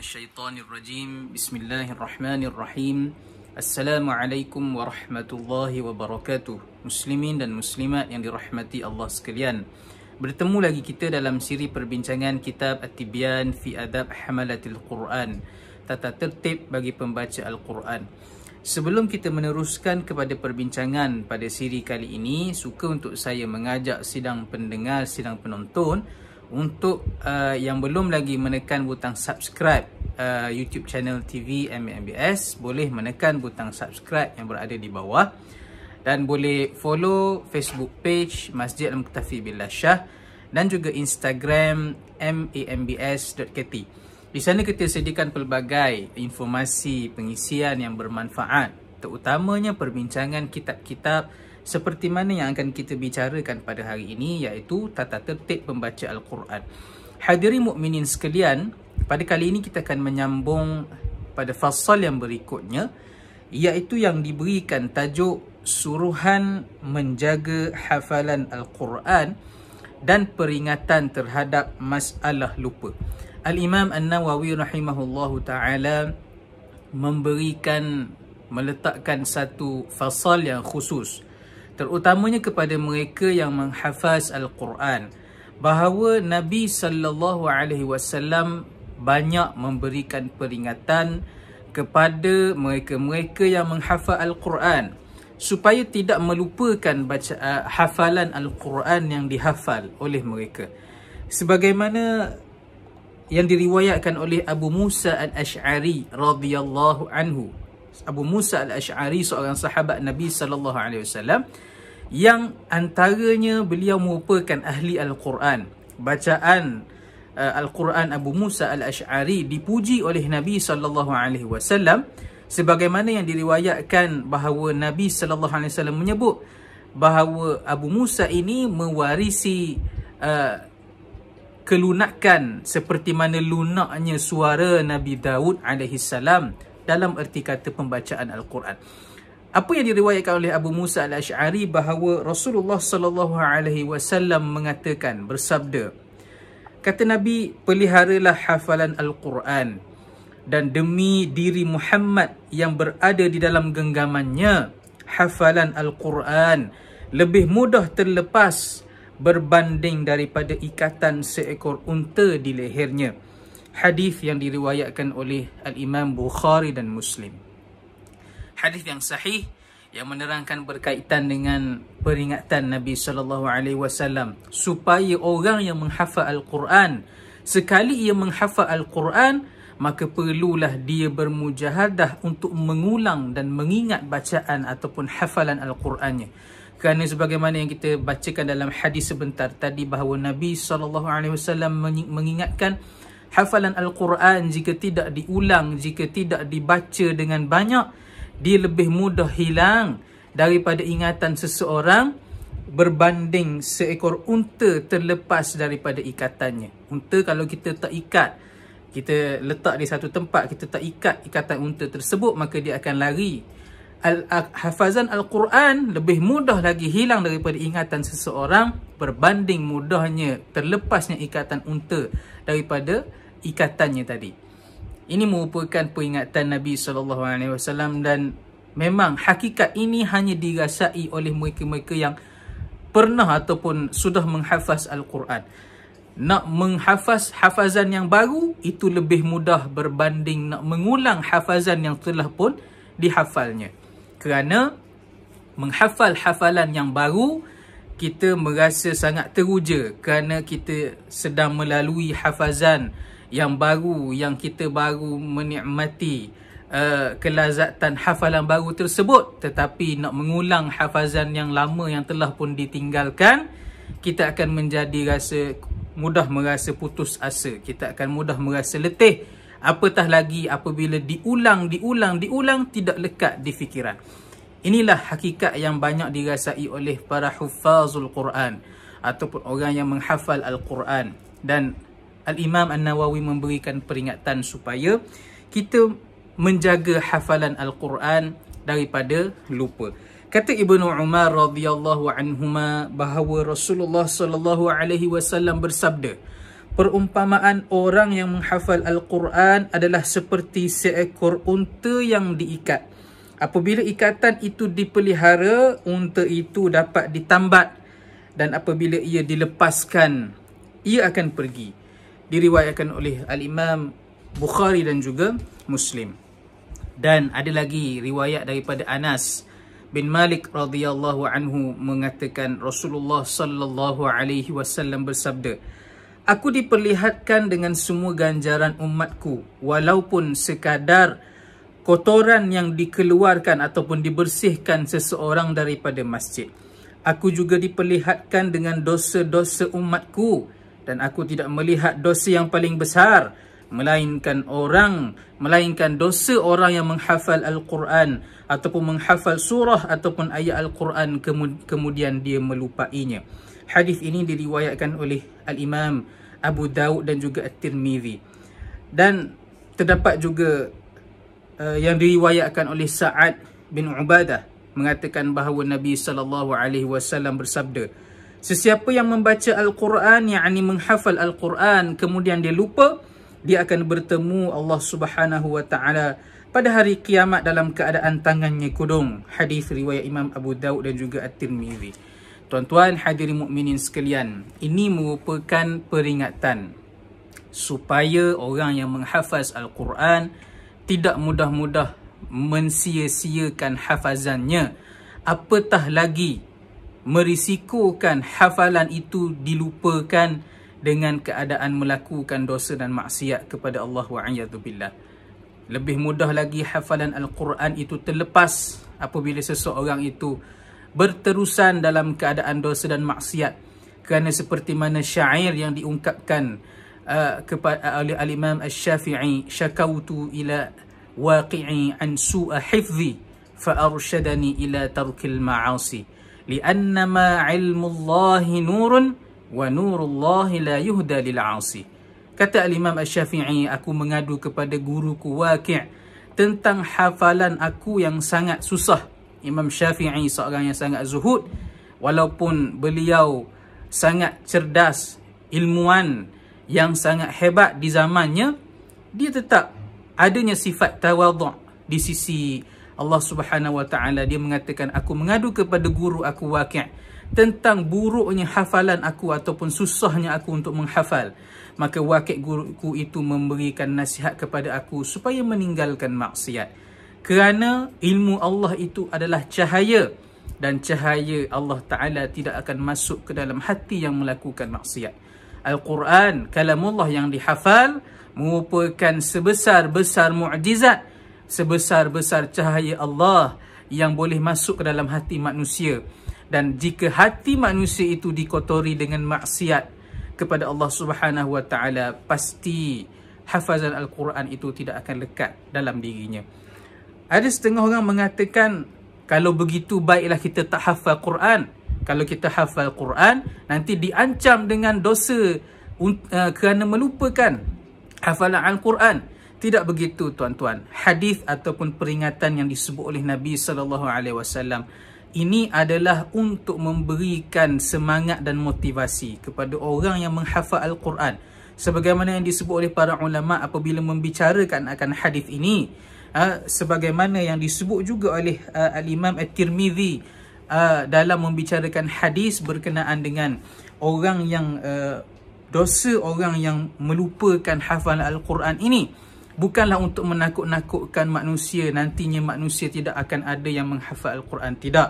الشيطان الرجيم بسم الله الرحمن الرحيم Assalamualaikum warahmatullahi wabarakatuh. Muslimin dan muslimat yang dirahmati Allah sekalian, bertemu lagi kita dalam siri perbincangan kitab At-Tibyan fi Adab Hamalatil Quran, tata tertib bagi pembaca Al-Quran. Sebelum kita meneruskan kepada perbincangan pada siri kali ini, suka untuk saya mengajak sidang pendengar, sidang penonton untuk yang belum lagi menekan butang subscribe YouTube channel TV MAMBS, boleh menekan butang subscribe yang berada di bawah, dan boleh follow Facebook page Masjid Al-Muktafi Billah Shah dan juga Instagram mambs.kt. Di sana kita sediakan pelbagai informasi pengisian yang bermanfaat, terutamanya perbincangan kitab-kitab seperti mana yang akan kita bicarakan pada hari ini, iaitu tata tertib pembaca Al-Quran. Hadirin mukminin sekalian, pada kali ini kita akan menyambung pada fasal yang berikutnya, iaitu yang diberikan tajuk suruhan menjaga hafalan Al-Quran dan peringatan terhadap masalah lupa. Al-Imam An-Nawawi rahimahullahu ta'ala meletakkan satu fasal yang khusus, terutamanya kepada mereka yang menghafaz Al-Quran, bahawa Nabi sallallahu alaihi wasallam banyak memberikan peringatan kepada mereka-mereka yang menghafal Al-Quran supaya tidak melupakan hafalan Al-Quran yang dihafal oleh mereka, sebagaimana yang diriwayatkan oleh Abu Musa Al-Ash'ari radhiyallahu anhu. Abu Musa Al-Ash'ari seorang sahabat Nabi sallallahu alaihi wasallam yang antaranya beliau merupakan ahli Al-Quran. Bacaan Al-Quran Abu Musa Al-Ash'ari dipuji oleh Nabi sallallahu alaihi wasallam, sebagaimana yang diriwayatkan bahawa Nabi sallallahu alaihi wasallam menyebut bahawa Abu Musa ini mewarisi kelunakan seperti mana lunaknya suara Nabi Daud alaihi salam dalam erti kata pembacaan Al-Quran. Apa yang diriwayatkan oleh Abu Musa Al-Ash'ari bahawa Rasulullah sallallahu alaihi wasallam mengatakan, bersabda, kata Nabi, peliharalah hafalan Al-Quran, dan demi diri Muhammad yang berada di dalam genggamannya, hafalan Al-Quran lebih mudah terlepas berbanding daripada ikatan seekor unta di lehernya. Hadis yang diriwayatkan oleh Al-Imam Bukhari dan Muslim. Hadis yang sahih yang menerangkan berkaitan dengan peringatan Nabi sallallahu alaihi wasallam supaya orang yang menghafal Al-Quran, sekali ia menghafal Al-Quran, maka perlulah dia bermujahadah untuk mengulang dan mengingat bacaan ataupun hafalan Al-Qurannya. Kerana sebagaimana yang kita bacakan dalam hadis sebentar tadi, bahawa Nabi sallallahu alaihi wasallam mengingatkan hafalan Al-Quran jika tidak diulang, jika tidak dibaca dengan banyak, dia lebih mudah hilang daripada ingatan seseorang berbanding seekor unta terlepas daripada ikatannya. Unta kalau kita tak ikat, kita letak di satu tempat, kita tak ikat ikatan unta tersebut, maka dia akan lari. Hafazan Al-Quran lebih mudah lagi hilang daripada ingatan seseorang berbanding mudahnya terlepasnya ikatan unta daripada ikatannya tadi. Ini merupakan peringatan Nabi SAW, dan memang hakikat ini hanya dirasai oleh mereka-mereka yang pernah ataupun sudah menghafaz Al-Quran. Nak menghafaz hafazan yang baru itu lebih mudah berbanding nak mengulang hafazan yang telah pun dihafalnya. Kerana menghafal hafalan yang baru, kita merasa sangat teruja kerana kita sedang melalui hafazan yang baru, yang kita baru menikmati kelazatan hafalan baru tersebut. Tetapi nak mengulang hafazan yang lama yang telah pun ditinggalkan, kita akan menjadi mudah merasa putus asa, kita akan mudah merasa letih, apatah lagi apabila diulang tidak lekat di fikiran. Inilah hakikat yang banyak dirasai oleh para huffazul Quran ataupun orang yang menghafal Al-Quran. Dan Al-Imam An-Nawawi memberikan peringatan supaya kita menjaga hafalan Al-Quran daripada lupa. Kata Ibnu Umar radhiyallahu anhuma bahawa Rasulullah sallallahu alaihi wasallam bersabda, Perumpamaan orang yang menghafal Al-Quran adalah seperti seekor unta yang diikat. Apabila ikatan itu dipelihara, unta itu dapat ditambat, dan apabila ia dilepaskan, ia akan pergi. Diriwayatkan oleh Al-Imam Bukhari dan juga Muslim. Dan ada lagi riwayat daripada Anas bin Malik radhiyallahu anhu mengatakan Rasulullah sallallahu alaihi wasallam bersabda, "Aku diperlihatkan dengan semua ganjaran umatku, walaupun sekadar kotoran yang dikeluarkan ataupun dibersihkan seseorang daripada masjid. Aku juga diperlihatkan dengan dosa-dosa umatku, dan aku tidak melihat dosa yang paling besar melainkan dosa orang yang menghafal Al-Quran ataupun menghafal surah ataupun ayat Al-Quran kemudian dia melupainya." Hadis ini diriwayatkan oleh Al-Imam Abu Daud dan juga At-Tirmizi. Dan terdapat juga yang diriwayatkan oleh Sa'ad bin Ubadah mengatakan bahawa Nabi SAW bersabda, "Sesiapa yang membaca Al-Quran, yakni menghafal Al-Quran, kemudian dia lupa, dia akan bertemu Allah Subhanahu wa taala pada hari kiamat dalam keadaan tangannya kudung." Hadis riwayat Imam Abu Daud dan juga At-Tirmizi. Tuan-tuan hadirin mukminin sekalian, ini merupakan peringatan supaya orang yang menghafaz Al-Quran tidak mudah-mudah mensia-siakan hafazannya, apatah lagi merisikokan hafalan itu dilupakan dengan keadaan melakukan dosa dan maksiat kepada Allah wa'iyadzubillah. Lebih mudah lagi hafalan Al-Quran itu terlepas apabila seseorang itu berterusan dalam keadaan dosa dan maksiat, kerana seperti mana syair yang diungkapkan oleh Al-Imam Asy-Syafi'i, "Syakautu ila waqi'i an su'a hifzi fa arsyadani ila tarkil ma'asi li'annama 'ilmullahi nurun wa nurullahi la yuhda lil 'asi." Kata Al-Imam Asy-Syafi'i, "Aku mengadu kepada guruku Waqi' tentang hafalan aku yang sangat susah." Imam Syafi'i seorang yang sangat zuhud, walaupun beliau sangat cerdas, ilmuwan yang sangat hebat di zamannya, dia tetap adanya sifat tawadhu' di sisi Allah Subhanahu wa taala. Dia mengatakan, "Aku mengadu kepada guru aku Waqi' tentang buruknya hafalan aku ataupun susahnya aku untuk menghafal. Maka Waqi' guruku itu memberikan nasihat kepada aku supaya meninggalkan maksiat. Kerana ilmu Allah itu adalah cahaya, dan cahaya Allah Ta'ala tidak akan masuk ke dalam hati yang melakukan maksiat. Al-Quran, kalamullah yang dihafal, merupakan sebesar-besar mu'jizat, sebesar-besar cahaya Allah yang boleh masuk ke dalam hati manusia. Dan jika hati manusia itu dikotori dengan maksiat kepada Allah Subhanahu wa taala, pasti hafazan Al-Quran itu tidak akan lekat dalam dirinya. Ada setengah orang mengatakan, kalau begitu baiklah kita tak hafal Quran. Kalau kita hafal Quran, nanti diancam dengan dosa kerana melupakan hafalan Al-Quran. Tidak begitu tuan-tuan. Hadis ataupun peringatan yang disebut oleh Nabi SAW ini adalah untuk memberikan semangat dan motivasi kepada orang yang menghafal Al-Quran. Sebagaimana yang disebut oleh para ulama apabila membicarakan akan hadis ini, sebagaimana yang disebut juga oleh Al-Imam At-Tirmizi dalam membicarakan hadis berkenaan dengan orang yang dosa orang yang melupakan hafalan Al-Quran ini, bukanlah untuk menakut-nakutkan manusia, nantinya manusia tidak akan ada yang menghafal Al-Quran. Tidak.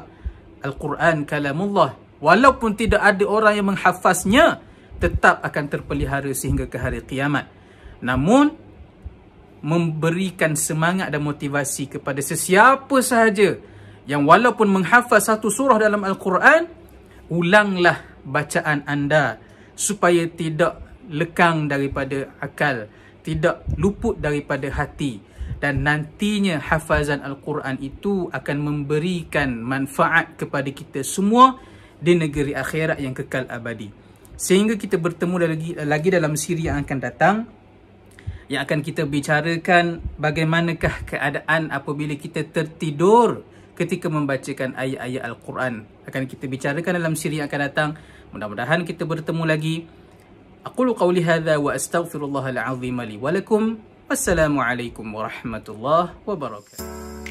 Al-Quran kalamullah, walaupun tidak ada orang yang menghafaznya, tetap akan terpelihara sehingga ke hari kiamat. Namun memberikan semangat dan motivasi kepada sesiapa sahaja yang walaupun menghafaz satu surah dalam Al-Quran, ulanglah bacaan anda supaya tidak lekang daripada akal, tidak luput daripada hati, dan nantinya hafazan Al-Quran itu akan memberikan manfaat kepada kita semua di negeri akhirat yang kekal abadi. Sehingga kita bertemu lagi dalam siri yang akan datang, yang akan kita bicarakan bagaimanakah keadaan apabila kita tertidur ketika membacakan ayat-ayat Al-Quran. Akan kita bicarakan dalam siri yang akan datang. Mudah-mudahan kita bertemu lagi. Aqulu qawli hadha wa astaghfirullahal azim li wa lakum. Wassalamualaikum warahmatullahi wabarakatuh.